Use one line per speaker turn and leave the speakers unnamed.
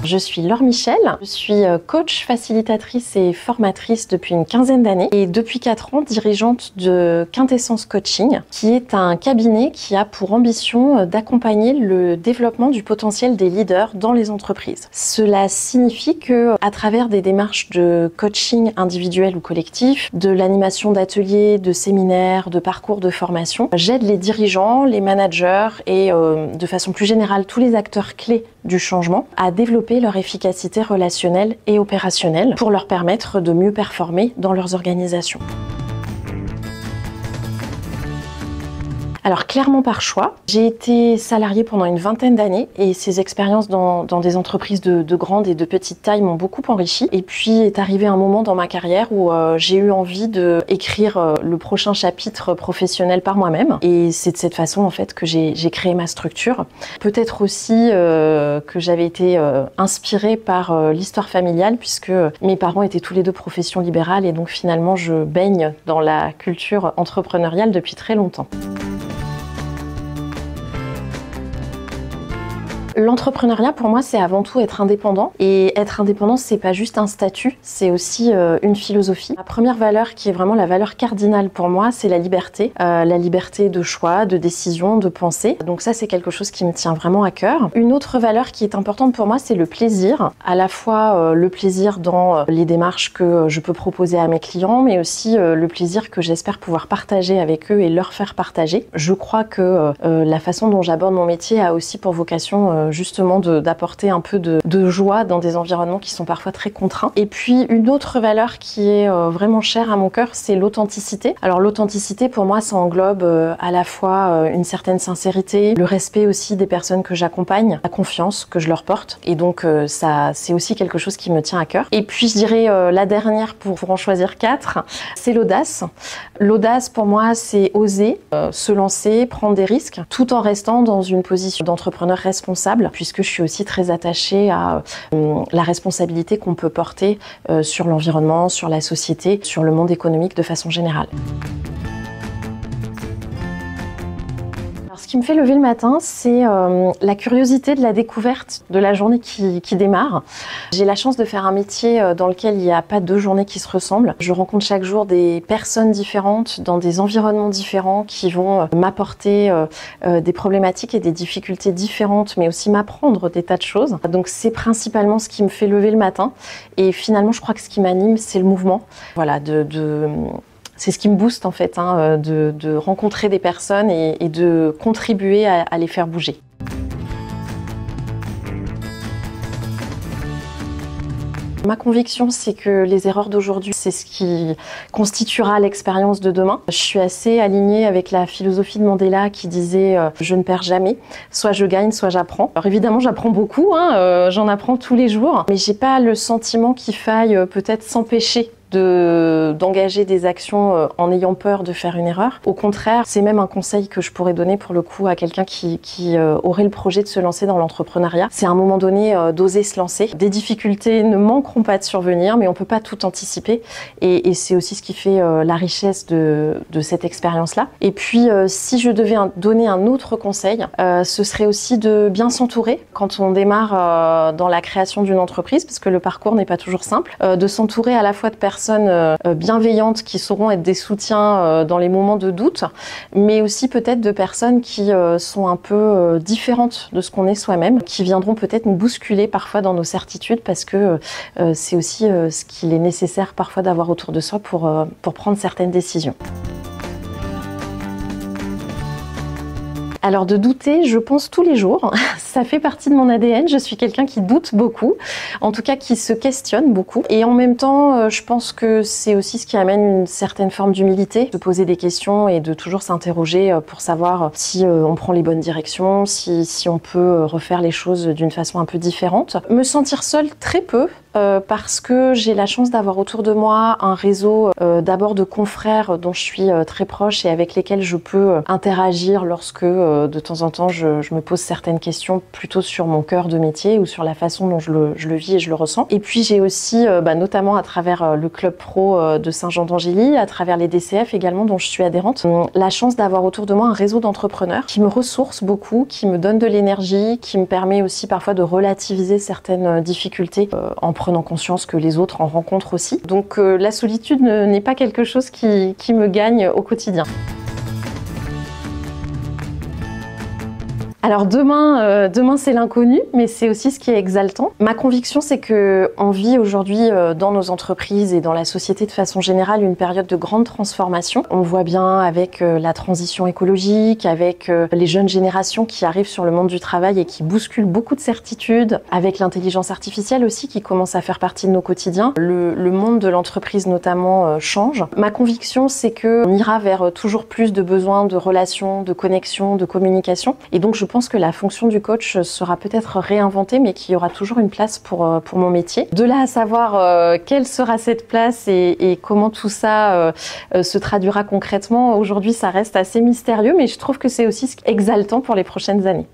Je suis Laure Michel, je suis coach, facilitatrice et formatrice depuis une quinzaine d'années et depuis 4 ans dirigeante de Quintessence Coaching, qui est un cabinet qui a pour ambition d'accompagner le développement du potentiel des leaders dans les entreprises. Cela signifie que, à travers des démarches de coaching individuel ou collectif, de l'animation d'ateliers, de séminaires, de parcours de formation, j'aide les dirigeants, les managers et de façon plus générale tous les acteurs clés du changement à développer leur efficacité relationnelle et opérationnelle pour leur permettre de mieux performer dans leurs organisations. Alors clairement par choix, j'ai été salariée pendant une vingtaine d'années et ces expériences dans des entreprises de grande et de petite taille m'ont beaucoup enrichi. Et puis est arrivé un moment dans ma carrière où j'ai eu envie d'écrire le prochain chapitre professionnel par moi-même. Et c'est de cette façon en fait que j'ai créé ma structure. Peut-être aussi que j'avais été inspirée par l'histoire familiale puisque mes parents étaient tous les deux professions libérales et donc finalement je baigne dans la culture entrepreneuriale depuis très longtemps. L'entrepreneuriat, pour moi, c'est avant tout être indépendant. Et être indépendant, c'est pas juste un statut, c'est aussi une philosophie. La première valeur, qui est vraiment la valeur cardinale pour moi, c'est la liberté de choix, de décision, de pensée. Donc ça, c'est quelque chose qui me tient vraiment à cœur. Une autre valeur qui est importante pour moi, c'est le plaisir. À la fois le plaisir dans les démarches que je peux proposer à mes clients, mais aussi le plaisir que j'espère pouvoir partager avec eux et leur faire partager. Je crois que la façon dont j'aborde mon métier a aussi pour vocation justement d'apporter un peu de joie dans des environnements qui sont parfois très contraints. Et puis une autre valeur qui est vraiment chère à mon cœur, c'est l'authenticité. Alors l'authenticité pour moi ça englobe à la fois une certaine sincérité, le respect aussi des personnes que j'accompagne, la confiance que je leur porte et donc ça c'est aussi quelque chose qui me tient à cœur. Et puis je dirais la dernière pour en choisir 4, c'est l'audace. L'audace pour moi c'est oser se lancer, prendre des risques tout en restant dans une position d'entrepreneur responsable puisque je suis aussi très attachée à la responsabilité qu'on peut porter sur l'environnement, sur la société, sur le monde économique de façon générale. Ce qui me fait lever le matin, c'est la curiosité de la découverte de la journée qui démarre. J'ai la chance de faire un métier dans lequel il n'y a pas 2 journées qui se ressemblent. Je rencontre chaque jour des personnes différentes, dans des environnements différents qui vont m'apporter des problématiques et des difficultés différentes, mais aussi m'apprendre des tas de choses. Donc c'est principalement ce qui me fait lever le matin. Et finalement, je crois que ce qui m'anime, c'est le mouvement. Voilà, c'est ce qui me booste en fait, de rencontrer des personnes et de contribuer à les faire bouger. Ma conviction, c'est que les erreurs d'aujourd'hui, c'est ce qui constituera l'expérience de demain. Je suis assez alignée avec la philosophie de Mandela qui disait « je ne perds jamais, soit je gagne, soit j'apprends ». Alors évidemment, j'apprends beaucoup, j'en apprends tous les jours, mais j'ai pas le sentiment qu'il faille peut-être s'empêcher d'engager des actions en ayant peur de faire une erreur. Au contraire, c'est même un conseil que je pourrais donner pour le coup à quelqu'un qui aurait le projet de se lancer dans l'entrepreneuriat. C'est à un moment donné d'oser se lancer. Des difficultés ne manqueront pas de survenir, mais on peut pas tout anticiper. Et c'est aussi ce qui fait la richesse de cette expérience-là. Et puis, si je devais donner un autre conseil, ce serait aussi de bien s'entourer quand on démarre dans la création d'une entreprise, parce que le parcours n'est pas toujours simple, de s'entourer à la fois de personnes bienveillantes qui sauront être des soutiens dans les moments de doute, mais aussi peut-être de personnes qui sont un peu différentes de ce qu'on est soi-même, qui viendront peut-être nous bousculer parfois dans nos certitudes parce que c'est aussi ce qu'il est nécessaire parfois d'avoir autour de soi pour prendre certaines décisions. Alors de douter, je pense tous les jours, ça fait partie de mon ADN, je suis quelqu'un qui doute beaucoup, en tout cas qui se questionne beaucoup. Et en même temps, je pense que c'est aussi ce qui amène une certaine forme d'humilité, de poser des questions et de toujours s'interroger pour savoir si on prend les bonnes directions, si on peut refaire les choses d'une façon un peu différente. Me sentir seule, très peu. parce que j'ai la chance d'avoir autour de moi un réseau d'abord de confrères dont je suis très proche et avec lesquels je peux interagir lorsque de temps en temps je me pose certaines questions plutôt sur mon cœur de métier ou sur la façon dont je le vis et je le ressens. Et puis j'ai aussi, notamment à travers le club pro de Saint-Jean d'Angély, à travers les DCF également dont je suis adhérente, la chance d'avoir autour de moi un réseau d'entrepreneurs qui me ressource beaucoup, qui me donne de l'énergie, qui me permet aussi parfois de relativiser certaines difficultés en prenant conscience que les autres en rencontrent aussi. Donc la solitude n'est pas quelque chose qui me gagne au quotidien. Alors demain c'est l'inconnu, mais c'est aussi ce qui est exaltant. Ma conviction, c'est que on vit aujourd'hui dans nos entreprises et dans la société de façon générale une période de grande transformation. On voit bien avec la transition écologique, avec les jeunes générations qui arrivent sur le monde du travail et qui bousculent beaucoup de certitudes, avec l'intelligence artificielle aussi qui commence à faire partie de nos quotidiens. Le monde de l'entreprise notamment change. Ma conviction, c'est qu'on ira vers toujours plus de besoins de relations, de connexion, de communication. Et donc je pense que la fonction du coach sera peut-être réinventée, mais qu'il y aura toujours une place pour mon métier. De là à savoir quelle sera cette place et comment tout ça se traduira concrètement, aujourd'hui ça reste assez mystérieux, mais je trouve que c'est aussi exaltant pour les prochaines années.